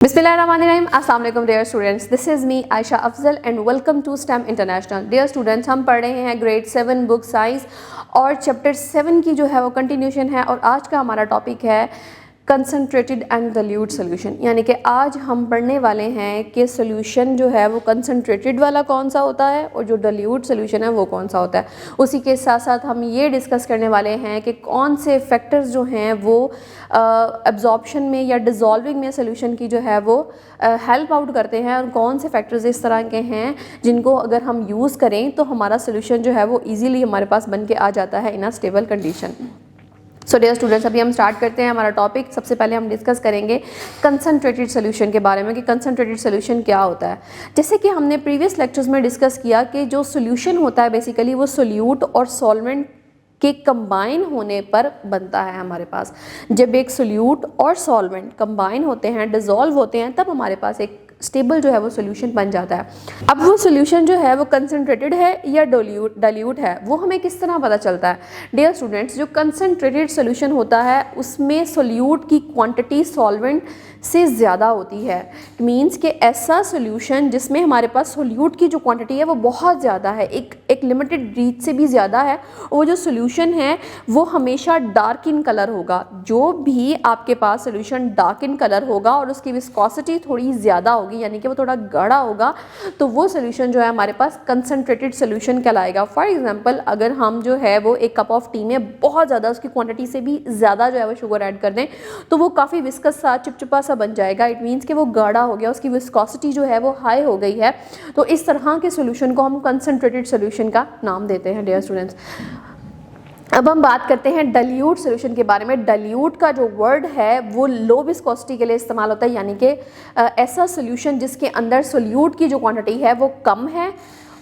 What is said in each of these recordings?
बिस्मिल्लाहिर्रहमानिर्रहीम, अस्सलाम वालेकुम dear students. This is me Ayesha Afzal and welcome to STEM international. Dear students, हम पढ़ रहे हैं ग्रेड 7 बुक साइंस और चैप्टर 7 की जो है वो कंटिन्यूशन है और आज का हमारा टॉपिक है कंसनट्रेटेड एंड डाइल्यूट सोल्यूशन। यानी कि आज हम पढ़ने वाले हैं कि सोल्यूशन जो है वो कंसनट्रेटेड वाला कौन सा होता है और जो डाइल्यूट सोल्यूशन है वो कौन सा होता है। उसी के साथ साथ हम ये डिस्कस करने वाले हैं कि कौन से फैक्टर्स जो हैं वो एब्जॉर्प्शन में या डिज़ोल्विंग में सोल्यूशन की जो है वो हेल्प आउट करते हैं और कौन से फैक्टर्स इस तरह के हैं जिनको अगर हम यूज़ करें तो हमारा सोल्यूशन जो है वो ईजीली हमारे पास बन के आ जाता है in a stable condition. So dear students, अभी हम स्टार्ट करते हैं हमारा टॉपिक। सबसे पहले हम डिस्कस करेंगे कंसनट्रेटेड सोल्यूशन के बारे में कि कंसनट्रेटेड सोल्यूशन क्या होता है। जैसे कि हमने प्रीवियस लेक्चर्स में डिस्कस किया कि जो सोल्यूशन होता है बेसिकली वो सोल्यूट और सॉल्वेंट के कंबाइन होने पर बनता है हमारे पास। जब एक सोल्यूट और सॉल्वेंट कंबाइन होते हैं, डिज़ोल्व होते हैं, तब हमारे पास एक स्टेबल जो है वो सोल्यूशन बन जाता है। अब वो सोल्यूशन जो है वो कंसनट्रेटेड है या डाइल्यूट है, वो हमें किस तरह पता चलता है। डियर स्टूडेंट्स, जो कंसनट्रेटेड सोल्यूशन होता है उसमें सोल्यूट की क्वांटिटी सॉल्वेंट से ज़्यादा होती है। मींस कि ऐसा सोल्यूशन जिसमें हमारे पास सोल्यूट की जो क्वांटिटी है वो बहुत ज़्यादा है, एक लिमिटेड रीच से भी ज़्यादा है। वो जो सोल्यूशन है वो हमेशा डार्क इन कलर होगा। जो भी आपके पास सोल्यूशन डार्क इन कलर होगा और उसकी विस्कोसिटी थोड़ी ज़्यादा होगी, यानी कि वो थोड़ा गाढ़ा होगा, तो वो सोल्यूशन जो है हमारे पास कंसनट्रेटेड सोल्यूशन कहलाएगा। फॉर एग्जांपल, अगर हम जो है वो एक कप ऑफ टी में बहुत ज़्यादा उसकी क्वांटिटी से भी ज़्यादा जो है वो शुगर ऐड कर दें तो वो काफ़ी विस्कस सा चिपचिपा सा बन जाएगा। इट मीन्स कि वो गाढ़ा हो गया, उसकी विस्कोसिटी जो है वो हाई हो गई है। तो इस तरह के सोल्यूशन को हम कंसनट्रेटेड सोल्यूशन का नाम देते हैं। डियर स्टूडेंट्स, अब हम बात करते हैं डाइल्यूट सोल्यूशन के बारे में। डाइल्यूट का जो वर्ड है वो लो विस्कोसिटी के लिए इस्तेमाल होता है, यानी कि ऐसा सोल्यूशन जिसके अंदर सोल्यूट की जो क्वांटिटी है वो कम है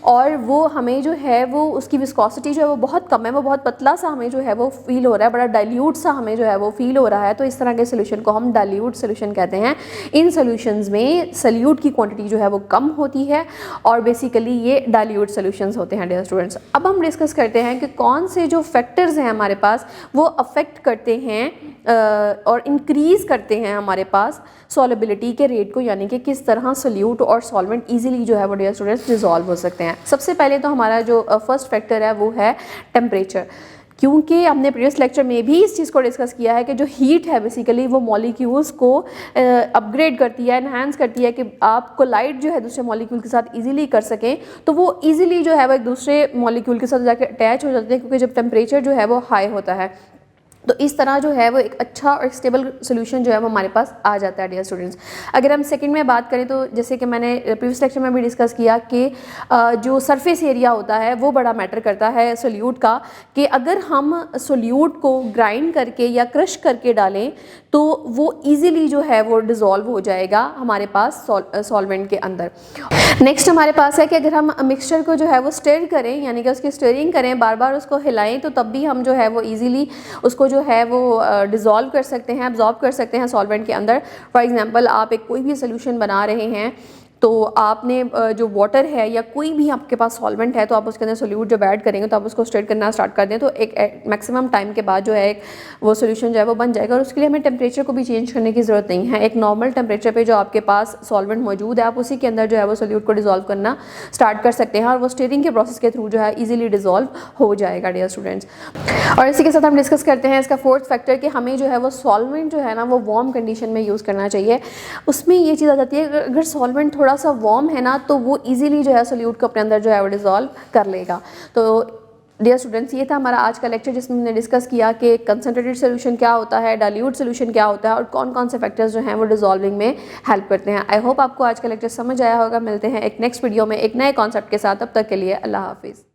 और वो हमें जो है वो उसकी विस्कोसिटी जो है वो बहुत कम है, वो बहुत पतला सा हमें जो है वो फील हो रहा है, बड़ा डाइल्यूट सा हमें जो है वो फील हो रहा है। तो इस तरह के सोल्यूशन को हम डाइल्यूट सोल्यूशन कहते हैं। इन सोल्यूशंस में सोल्यूट की क्वांटिटी जो है वो कम होती है और बेसिकली ये डाइल्यूट सोल्यूशंस होते हैं। डियर स्टूडेंट्स, अब हम डिस्कस करते हैं कि कौन से जो फैक्टर्स हैं हमारे पास वो अफेक्ट करते हैं और इंक्रीज़ करते हैं हमारे पास सॉल्युबिलिटी के रेट को, यानी कि किस तरह सोल्यूट और सॉल्वेंट इजीली जो है वो डियर स्टूडेंट्स डिसॉल्व हो सकते हैं। सबसे पहले तो हमारा जो फर्स्ट फैक्टर है वो है टेम्परेचर। क्योंकि हमने प्रीवियस लेक्चर में भी इस चीज़ को डिस्कस किया है कि जो हीट है बेसिकली वो मॉलिक्यूल्स को अपग्रेड करती है, एनहांस करती है कि आप कोलाइड जो है दूसरे मॉलिक्यूल के साथ इजीली कर सकें। तो वो इजीली जो है वो एक दूसरे मॉलिक्यूल के साथ जाकर अटैच हो जाते हैं क्योंकि जब टेम्परेचर जो है वो हाई होता है तो इस तरह जो है वो एक अच्छा और स्टेबल सोल्यूशन जो है वो हमारे पास आ जाता है। डियर स्टूडेंट्स, अगर हम सेकंड में बात करें तो जैसे कि मैंने प्रीवियस लेक्चर में भी डिस्कस किया कि जो सरफेस एरिया होता है वो बड़ा मैटर करता है सोल्यूट का, कि अगर हम सोल्यूट को ग्राइंड करके या क्रश करके डालें तो वो ईजिली जो है वो डिज़ोल्व हो जाएगा हमारे पास सॉल्वेंट के अंदर। नेक्स्ट हमारे पास है कि अगर हम मिक्सचर को जो है वो स्टर करें, यानी कि उसकी स्टरिंग करें, बार बार उसको हिलाएं, तो तब भी हम जो है वो ईजिली उसको जो है वो डिज़ोल्व कर सकते हैं, एब्जॉर्ब कर सकते हैं सॉल्वेंट के अंदर। फॉर एग्जांपल, आप एक कोई भी सोल्यूशन बना रहे हैं तो आपने जो वाटर है या कोई भी आपके पास सॉल्वेंट है तो आप उसके अंदर सोल्यूट जब ऐड करेंगे तो आप उसको स्टर करना स्टार्ट कर दें तो एक मैक्सिमम टाइम के बाद जो है वो सोल्यूशन जो है वो बन जाएगा। और उसके लिए हमें टेम्परेचर को भी चेंज करने की ज़रूरत नहीं है। एक नॉर्मल टेम्परेचर पे जो आपके पास सॉल्वेंट मौजूद है आप उसी के अंदर जो है वो सोल्यूट को डिज़ोल्व करना स्टार्ट कर सकते हैं और वो स्टीयरिंग के प्रोसेस के थ्रू जो है ईजिली डिज़ोल्व हो जाएगा। डियर स्टूडेंट्स, और इसी के साथ हम डिस्कस करते हैं इसका फोर्थ फैक्टर कि हमें जो है वो सॉल्वेंट जो है ना वो वार्म कंडीशन में यूज़ करना चाहिए। उसमें ये चीज़ आ जाती है अगर सॉल्वेंट थोड़ा सा वार्म है ना तो वो इजीली जो है सोल्यूट को अपने अंदर जो है वो डिज़ोल्व कर लेगा। तो डियर स्टूडेंट्स, ये था हमारा आज का लेक्चर जिसमें हमने डिस्कस किया कि कंसनट्रेटेड सोल्यूशन क्या होता है, डाइल्यूट सोल्यूशन क्या होता है और कौन कौन से फैक्टर्स जो हैं वो डिज़ोल्विंग में हेल्प करते हैं। आई होप आपको आज का लेक्चर समझ आया होगा। मिलते हैं एक नेक्स्ट वीडियो में एक नए कॉन्सेप्ट के साथ। तब तक के लिए अल्लाह हाफिज़।